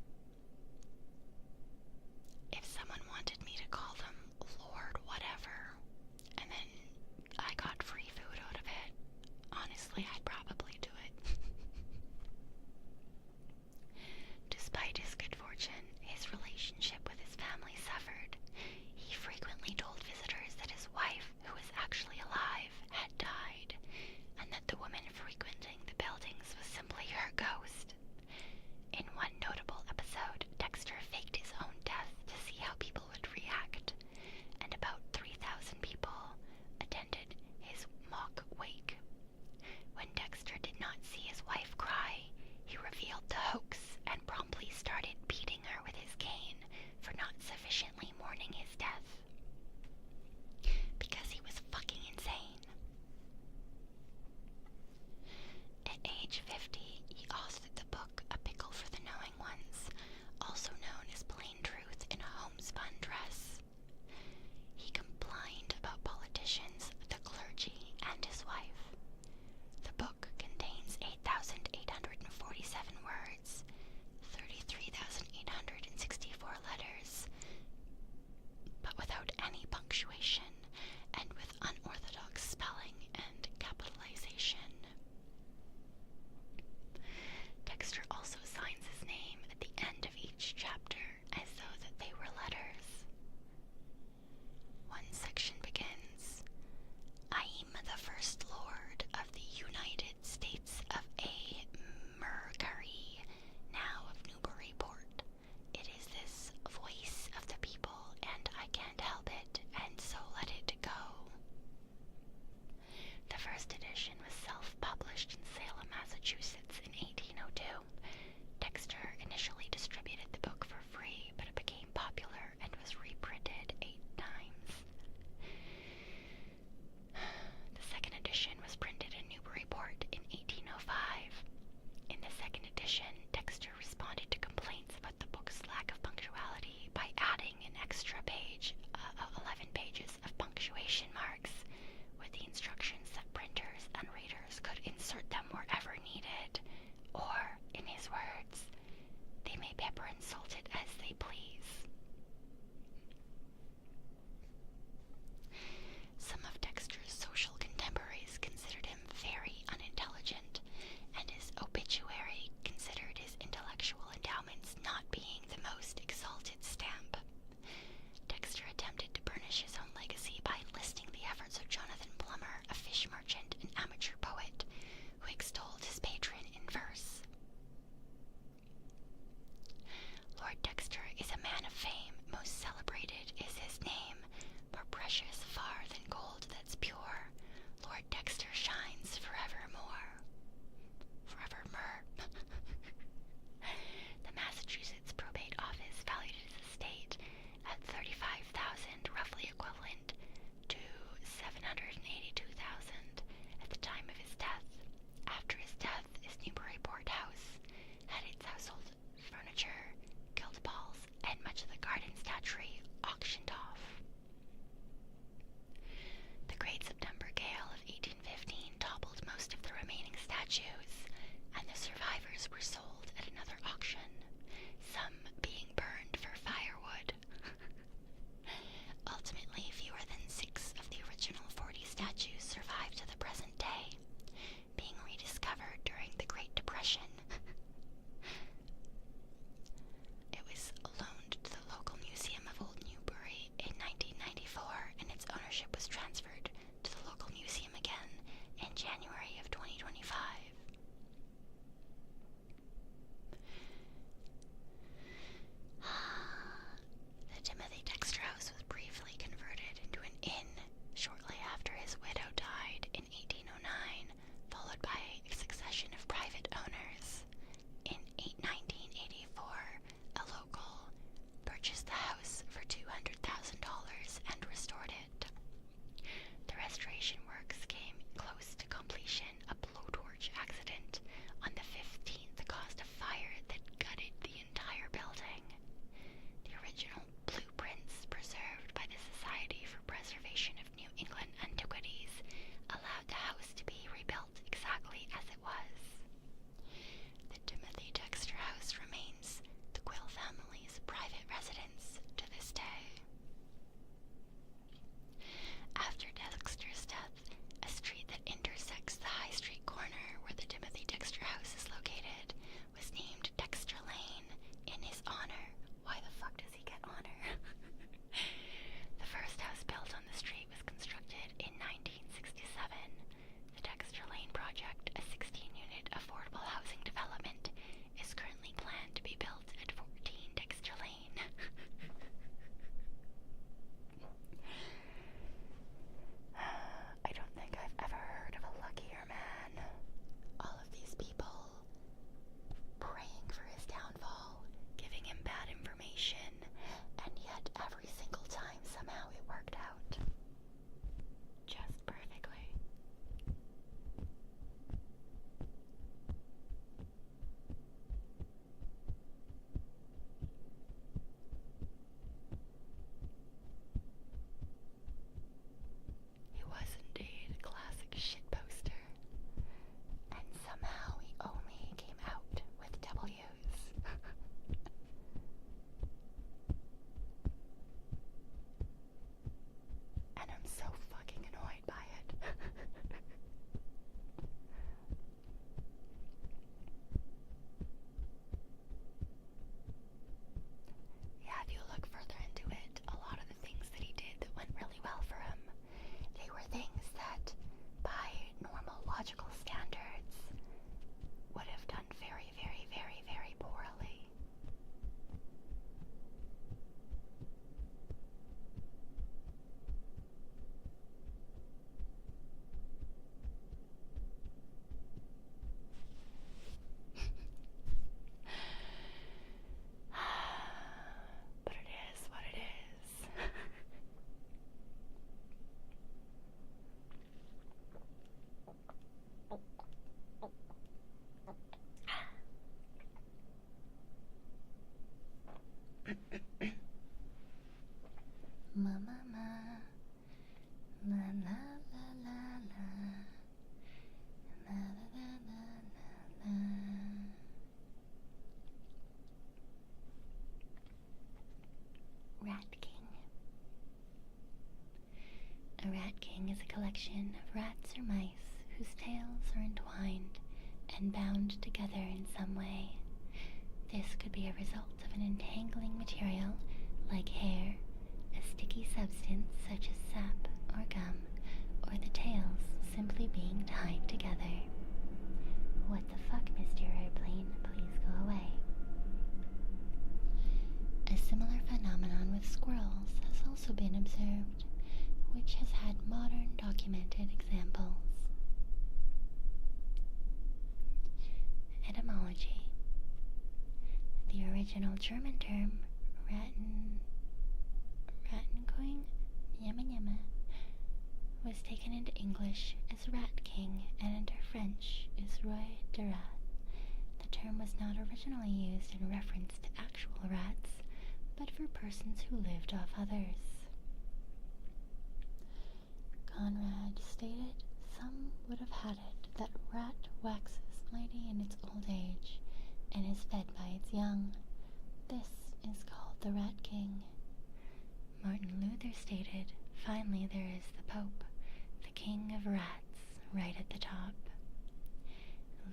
if someone wanted me to call them Lord whatever, and then I got free food out of it, honestly, I'd probably do it. Despite his good fortune, his relationship with his family suffered. He frequently told visitors that his wife, who was actually alive, had died, and that the woman frequenting the buildings was simply her ghost. In one notable episode, Dexter faked his own death to see how people would react, and about 3,000 people attended his mock wake. When Dexter did not see his wife cry, he revealed the hoax and promptly started beating her with his cane for not sufficiently mourning his death. Because he was fucking insane. At age 50, he authored the book A Pickle for the Knowing Ones, also known as Plain Truth in a Homespun Dress. He complained about politicians, the clergy, and his wife. The book contains 8,847 words, 33,864 letters, but without any punctuation and with unorthodox spelling and capitalization. Dexter also signs his name at the end of each chapter as though that they were letters. One section begins, "I am the First Lord of the United States of A. Mercury, now of Newburyport. It is this voice of the people, and I can't help it, and so let it go." The first edition was self-published in Salem, Massachusetts in 1802. Dexter initially distributed the book for free, but it became popular and was reprinted 8 times. The second edition was printed in Newburyport in 1805. In the second edition, Dexter responded to complaints about the book's lack of punctuality by adding an extra page, 11 pages of punctuation marks, with the instructions that printers and readers could insert them wherever needed, or, in his words, "they may pepper and salt it as they please." Some of Dexter's social contemporaries considered him very unintelligent, and his obituary considered his intellectual endowments not being the most exalted stamp. Dexter attempted to burnish his own legacy by listing the efforts of Jonathan Plummer, a fish merchant and amateur poet, who extolled his patron in verse. Lord Dexter is a man of fame, most celebrated is his name, more precious far than gold that's pure. Lord Dexter shines forevermore. Forevermore. The Massachusetts Probate Office valued his estate at $35,000, roughly equivalent to $782,000 at the time of his death. After his death, his Newburyport house had its household furniture, gilt balls, and much of the garden statuary auctioned off. The Great September Gale of 1815 toppled most of the remaining statues, and the survivors were sold at another auction, some being burned for firewood. Ultimately, fewer than 6 of the original and restored it. The restoration works came close to completion. A blowtorch accident on the 15th caused a fire that gutted the entire building. The original blueprints preserved by the Society for Preservation of New England Antiquities allowed the house to be rebuilt exactly as it was. The Timothy Dexter house remains the Quill family's private residence to this day. After Dexter's death, a street that intersects the High Street corner where the Timothy Dexter house is located was named Dexter Lane in his honor. Why the fuck does he get honor? The first house built on the street was constructed in 1967. The Dexter Lane project, a 16-unit affordable housing development, is currently planned to be built at 14 Dexter Lane. I don't think I've ever heard of a luckier man. All of these people praying for his downfall, giving him bad information, and yet every single time somehow it worked out. Just perfectly. He was indeed a classic shitposter, and somehow he only came out with W's. And I'm so fucking annoyed by it. Yeah, if you look further into it, a lot of the things that he did that went really well for him, they were things that, by normal logical standards, would have done very, very, very, very poorly. But it is what it is. Ma ma ma, la la la la la, la la la la la. Rat King. A rat king is a collection of rats or mice whose tails are entwined and bound together in some way. This could be a result of an entangling material like hair, a sticky substance such as sap or gum, or the tails simply being tied together. What the fuck, Mr. Airplane? Please go away. A similar phenomenon with squirrels has also been observed, which has had modern documented examples. Etymology. The original German term Rattenkoing was taken into English as Rat King and into French as Roi de Rat. The term was not originally used in reference to actual rats, but for persons who lived off others. Conrad stated some would have had it that rat waxes mighty in its old age and is fed by its young. This is called the Rat King. Martin Luther stated, finally there is the Pope, the King of Rats, right at the top.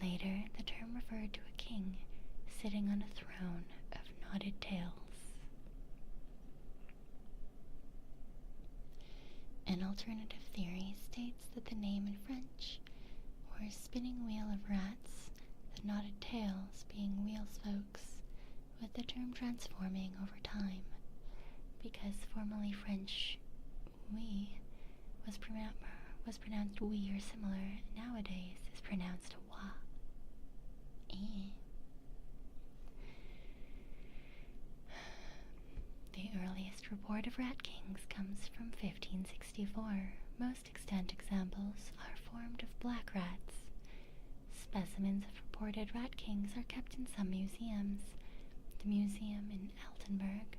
Later, the term referred to a king sitting on a throne of knotted tails. An alternative theory states that the name in French, or spinning wheel of rats, the knotted tails being wheel spokes, with the term transforming over time, because formerly French oui was pronounced oui or similar, nowadays is pronounced wa. The earliest report of rat kings comes from 1564. Most extant examples are formed of black rats. Specimens of reported rat kings are kept in some museums. The museum in Altenburg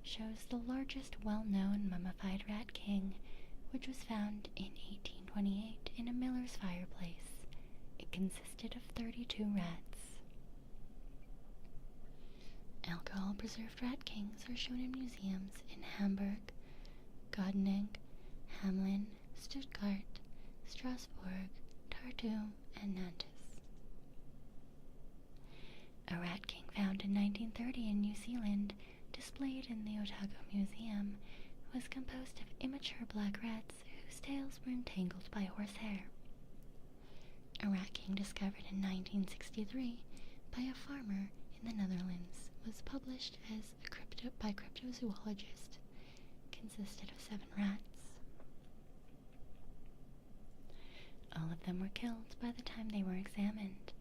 shows the largest well-known mummified rat king, which was found in 1828 in a miller's fireplace. It consisted of 32 rats. Alcohol-preserved rat kings are shown in museums in Hamburg, Göttingen, Hamelin, Stuttgart, Strasbourg, Tartu, and Nantes. A rat king found in 1930 in New Zealand, displayed in the Otago Museum, was composed of immature black rats whose tails were entangled by horsehair. A rat king discovered in 1963 by a farmer in the Netherlands was published as by cryptozoologist. Consisted of 7 rats. All of them were killed by the time they were examined,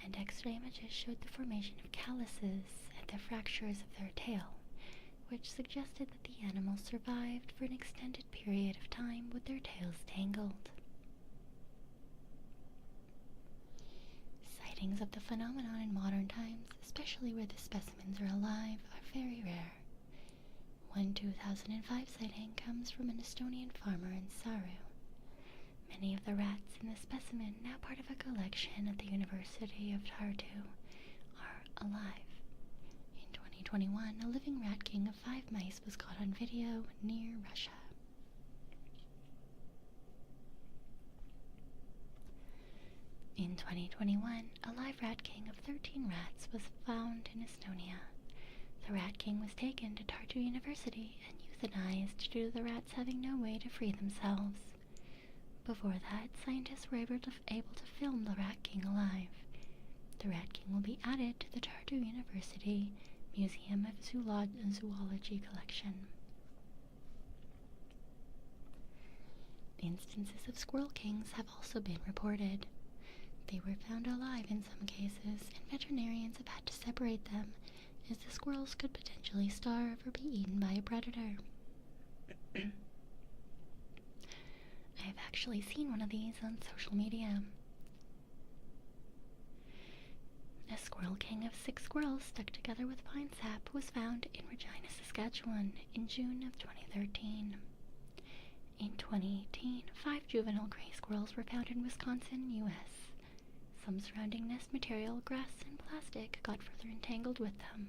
and X-ray images showed the formation of calluses at the fractures of their tail, which suggested that the animals survived for an extended period of time with their tails tangled. Sightings of the phenomenon in modern times, especially where the specimens are alive, are very rare. One 2005 sighting comes from an Estonian farmer in Saru. Many of the rats in the specimen, now part of a collection at the University of Tartu, are alive. In 2021, a living rat king of 5 mice was caught on video near Russia. In 2021, a live rat king of 13 rats was found in Estonia. The rat king was taken to Tartu University and euthanized due to the rats having no way to free themselves. Before that, scientists were able to film the rat king alive. The rat king will be added to the Tartu University Museum of Zoology collection. Instances of squirrel kings have also been reported. They were found alive in some cases, and veterinarians have had to separate them, as the squirrels could potentially starve or be eaten by a predator. I have actually seen one of these on social media. A squirrel king of 6 squirrels stuck together with pine sap was found in Regina, Saskatchewan in June of 2013. In 2018, 5 juvenile gray squirrels were found in Wisconsin, U.S. Some surrounding nest material, grass, and plastic got further entangled with them.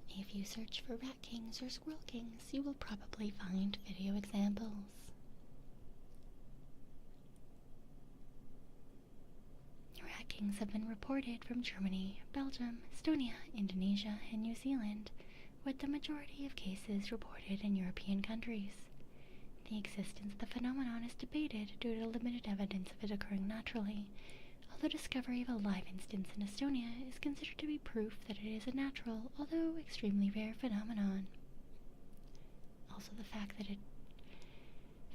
If you search for rat kings or squirrel kings, you will probably find video examples. Rat kings have been reported from Germany, Belgium, Estonia, Indonesia, and New Zealand, with the majority of cases reported in European countries. The existence of the phenomenon is debated due to limited evidence of it occurring naturally, although discovery of a live instance in Estonia is considered to be proof that it is a natural, although extremely rare phenomenon. Also the fact that it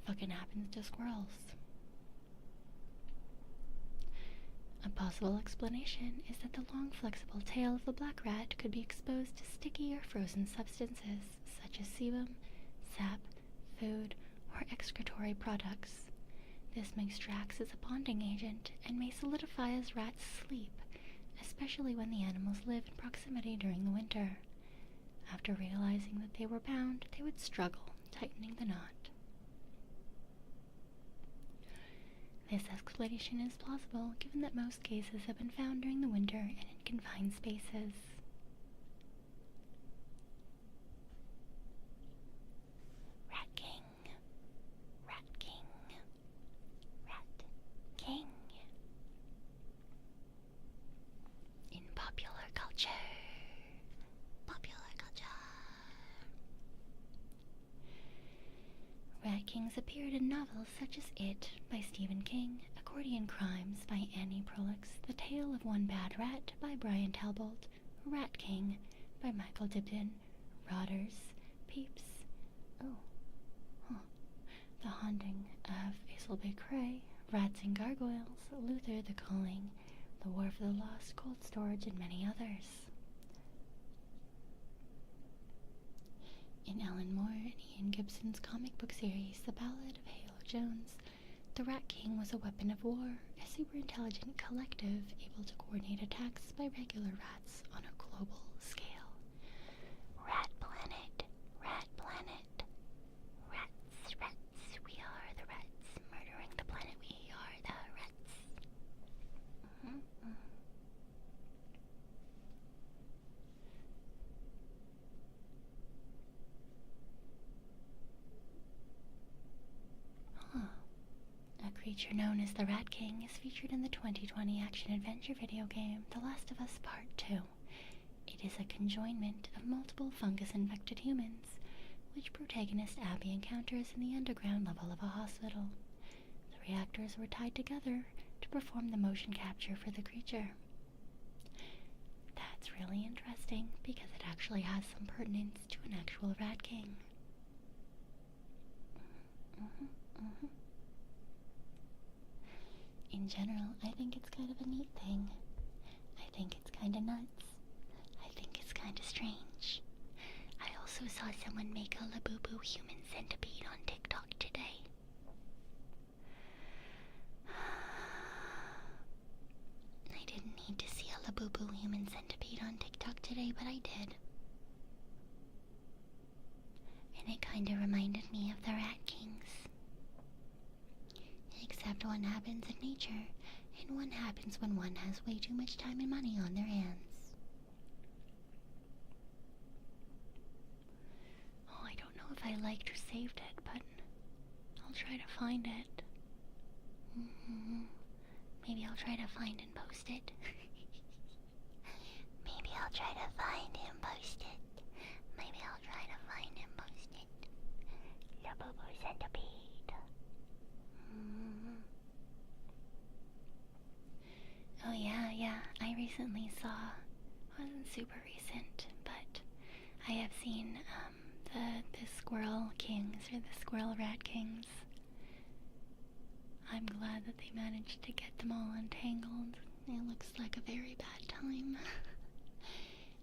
fucking happens to squirrels. A possible explanation is that the long flexible tail of the black rat could be exposed to sticky or frozen substances, such as sebum, sap, food, or excretory products. This makes Drax as a bonding agent and may solidify as rats sleep, especially when the animals live in proximity during the winter. After realizing that they were bound, they would struggle, tightening the knot. This explanation is plausible given that most cases have been found during the winter and in confined spaces. Rat King. Rat King. Rat King. In popular culture. Popular culture. Rat Kings appeared in novels such as It by Stephen King, Accordion Crimes by Annie Proulx, The Tale of One Bad Rat by Brian Talbot, Rat King by Michael Dibdin, Rodders, Peeps, The Haunting of Azelby Cray, Rats and Gargoyles, Luther the Calling, The War for the Lost, Cold Storage, and many others. In Alan Moore and Ian Gibson's comic book series, The Ballad of Halo Jones, the Rat King was a weapon of war, a super-intelligent collective able to coordinate attacks by regular rats on a global scale. Rat planet, rat planet. Rats, rats, we are the rats. Murdering the planet, we are the rats. A creature known as the Rat King is featured in the 2020 action-adventure video game The Last of Us Part 2. It is a conjoinment of multiple fungus-infected humans, which protagonist Abby encounters in the underground level of a hospital. The reactors were tied together to perform the motion capture for the creature. That's really interesting because it actually has some pertinence to an actual Rat King. In general, I think it's kind of a neat thing. I think it's kind of nuts. I think it's kind of strange. I also saw someone make a Labubu human centipede on TikTok today. I didn't need to see a Labubu human centipede on TikTok today, but I did. And it kind of reminded me of the Rat Kings. Except one happens in nature, and one happens when one has way too much time and money on their hands. Oh, I don't know if I liked or saved it, but I'll try to find it. Maybe I'll try to find and post it. Maybe I'll try to find and post it. Maybe I'll try to find and post it. Labubu centipede. Oh yeah, I recently saw, wasn't super recent, but I have seen the Squirrel Kings, or the Squirrel Rat Kings. I'm glad that they managed to get them all untangled. It looks like a very bad time.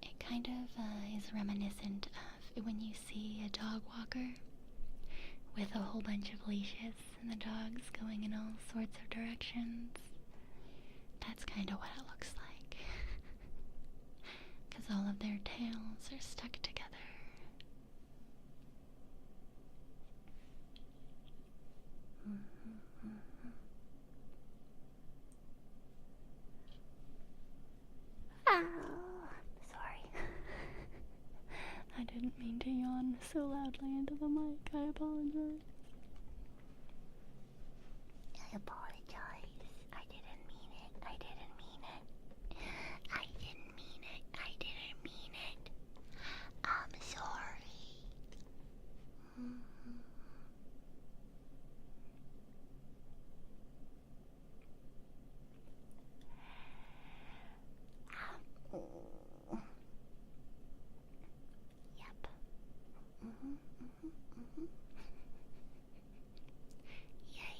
It kind of is reminiscent of when you see a dog walker with a whole bunch of leashes and the dogs going in all sorts of directions. That's kind of what it looks like. Because all of their tails are stuck together. Sorry. I didn't mean to yawn so loudly into the mic. I apologize. I apologize. I didn't mean it. I didn't mean it. I didn't mean it. I didn't mean it. I'm sorry. Yep. Yay.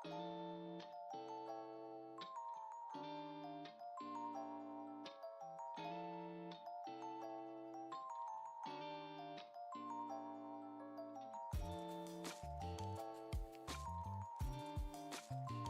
Bye.